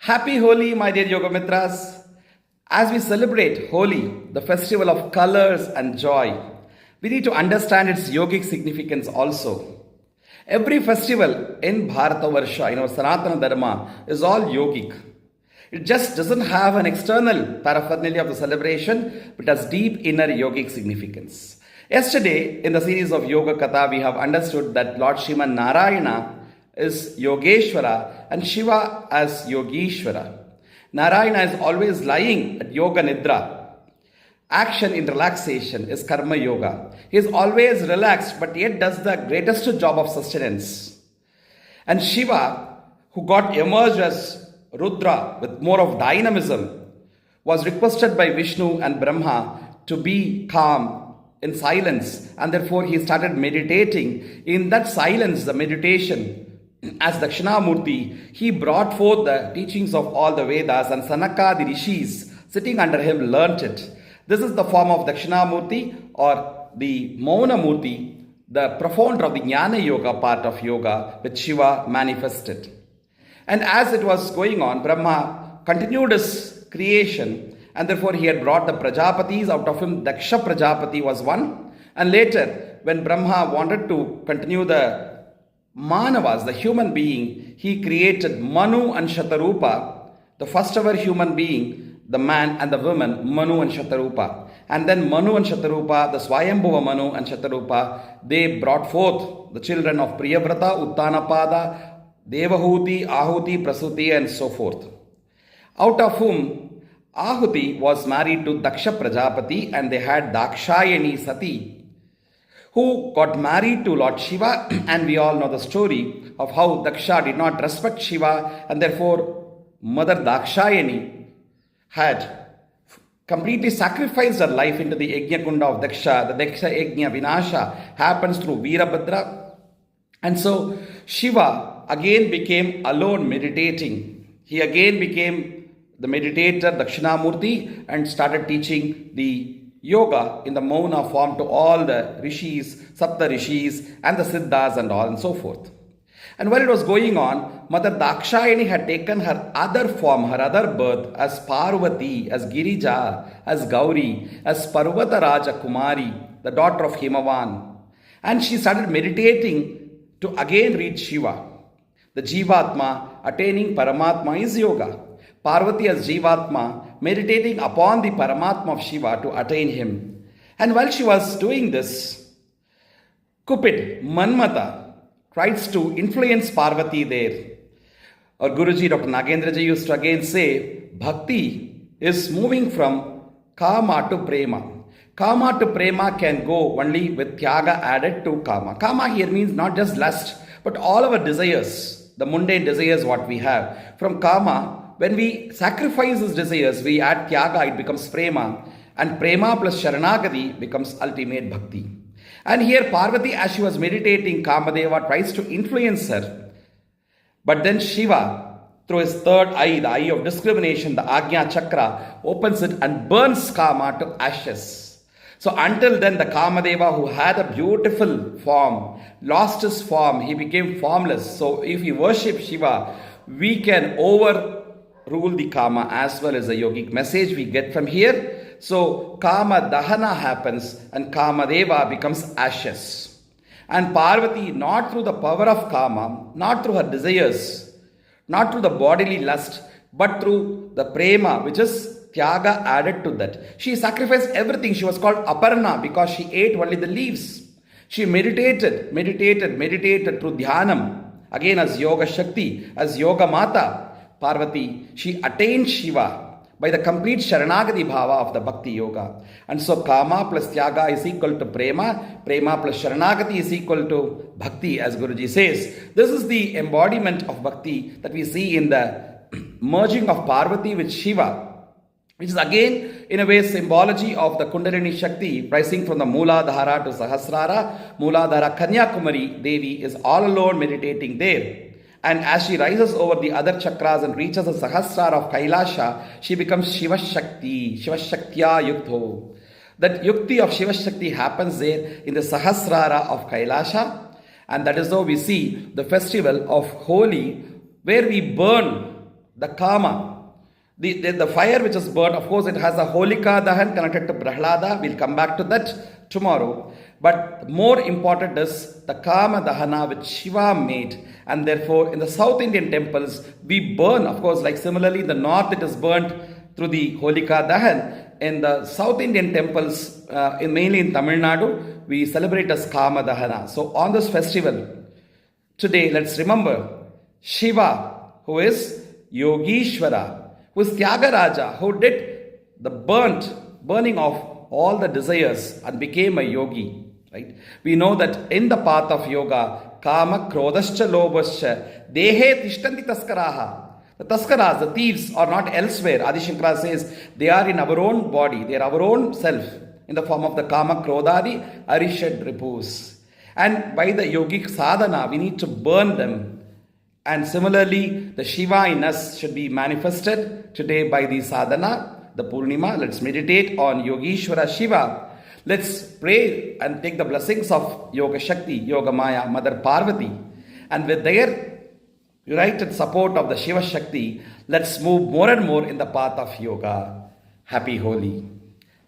Happy Holi, my dear Yogamitras. As we celebrate Holi, the festival of colors and joy, we need to understand its yogic significance also. Every festival in Bharatavarsha, in our Sanatana Dharma, is all yogic. It just doesn't have an external paraphernalia of the celebration, but has deep inner yogic significance. Yesterday, in the series of Yoga Katha, we have understood that Lord Sriman Narayana is Yogeshwara and Shiva as Yogeshwara. Narayana is always lying at Yoga Nidra. Action in relaxation is Karma Yoga. He is always relaxed but yet does the greatest job of sustenance. And Shiva, who got emerged as Rudra with more of dynamism, was requested by Vishnu and Brahma to be calm in silence, and therefore he started meditating. In that silence, the meditation, as Dakshinamurti, he brought forth the teachings of all the Vedas, and Sanaka, the rishis, sitting under him, learnt it. This is the form of Dakshinamurti or the Mauna Murti, the profounder of the Jnana Yoga part of yoga, which Shiva manifested. And as it was going on, Brahma continued his creation, and therefore he had brought the Prajapatis. Out of him, Daksha Prajapati was one. And later, when Brahma wanted to continue the Manavas, the human being, he created Manu and Shatarupa, the first ever human being, the man and the woman, Manu and Shatarupa. And then Manu and Shatarupa, the Swayambhuva Manu and Shatarupa, they brought forth the children of Priyavrata, Uttanapada, Devahuti, Ahuti, Prasuti, and so forth. Out of whom Ahuti was married to Daksha Prajapati, and they had Dakshayani Sati, who got married to Lord Shiva, and we all know the story of how Daksha did not respect Shiva, and therefore Mother Dakshayani had completely sacrificed her life into the Yajna Kunda of Daksha. The Daksha Yajna Vinasha happens through Veerabhadra. And so Shiva again became alone meditating. He again became the meditator Dakshinamurti and started teaching the yoga in the Mauna form to all the rishis, Sapta rishis, and the Siddhas and all and so forth. And while it was going on, Mother Dakshayani had taken her other form, her other birth as Parvati, as Girija, as Gauri, as Parvata Raja Kumari, the daughter of Himavan. And she started meditating to again reach Shiva. The Jivatma attaining Paramatma is yoga. Parvati as Jivatma meditating upon the Paramatma of Shiva to attain him. And while she was doing this, Cupid, Manmata, tries to influence Parvati there. Our Guruji, Dr. Nagendraji, used to again say, Bhakti is moving from Kama to Prema. Kama to Prema can go only with Tyaga added to Kama. Kama here means not just lust, but all our desires, the mundane desires what we have. From Kama, when we sacrifice these desires, we add Tyaga, it becomes Prema. And Prema plus Sharanagati becomes ultimate Bhakti. And here Parvati, as she was meditating, Kamadeva tries to influence her. But then Shiva, through his third eye, the eye of discrimination, the Agnya Chakra, opens it and burns Kama to ashes. So until then, the Kamadeva, who had a beautiful form, lost his form. He became formless. So if we worship Shiva, we can overrule the Kama as well as the yogic message we get from here. So Kama Dahana happens and Kamadeva becomes ashes. And Parvati, not through the power of Kama, not through her desires, not through the bodily lust, but through the Prema, which is Tyaga added to that. She sacrificed everything. She was called Aparna because she ate only the leaves. She meditated through Dhyanam. Again as Yoga Shakti, as Yoga Mata, Parvati, she attained Shiva by the complete Sharanagati Bhava of the Bhakti Yoga. And so Kama plus Tyaga is equal to Prema. Prema plus Sharanagati is equal to Bhakti, as Guruji says. This is the embodiment of Bhakti that we see in the merging of Parvati with Shiva, which is again in a way symbology of the Kundalini Shakti rising from the Mooladhara to Sahasrara. Mooladhara Kanyakumari Devi is all alone meditating there. And as she rises over the other chakras and reaches the Sahasrara of Kailasha, she becomes Shiva Shakti, Shiva Shaktya Yuktho. That Yukti of Shiva Shakti happens there in the Sahasrara of Kailasha. And that is how we see the festival of Holi, where we burn the Kama. The fire which is burnt, of course, it has a Holika Dahan connected to Prahlada. We'll come back to that tomorrow. But more important is the Kama Dahana which Shiva made. And therefore, in the South Indian temples, we burn, of course, like similarly in the north it is burnt through the Holika Dahan. In the South Indian temples, mainly in Tamil Nadu, we celebrate as Kama Dahana. So on this festival, today, let's remember Shiva, who is Yogishwara, who is Tyagaraja, who did the burning of all the desires and became a yogi. Right? We know that in the path of yoga, Kama, Krodascha, Lobascha, Dehe Tishtanti Taskaraha. The Taskaras, the thieves, are not elsewhere. Adi Shankara says they are in our own body, they are our own self, in the form of the Kama, Krodadi, Arishad Ripus. And by the yogic sadhana, we need to burn them. And similarly, the Shiva in us should be manifested today by the sadhana, the Purnima. Let's meditate on Yogishwara Shiva. Let's pray and take the blessings of Yoga Shakti, Yoga Maya, Mother Parvati. And with their united support of the Shiva Shakti, let's move more and more in the path of yoga. Happy Holi.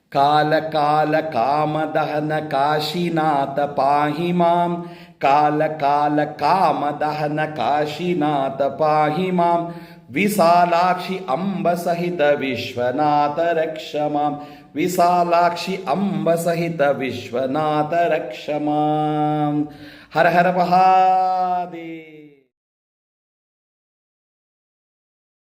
Kala Kala Kama Dahana Kashinatha Pahimam. Kala Kala Kama Dahana Kashinatha Pahimam. Visalakshi Amba Sahita Vishwanatha Rakshamam. Visalakshi Amba Sahita Vishwanatha Rakshamam. Har Har Mahadev.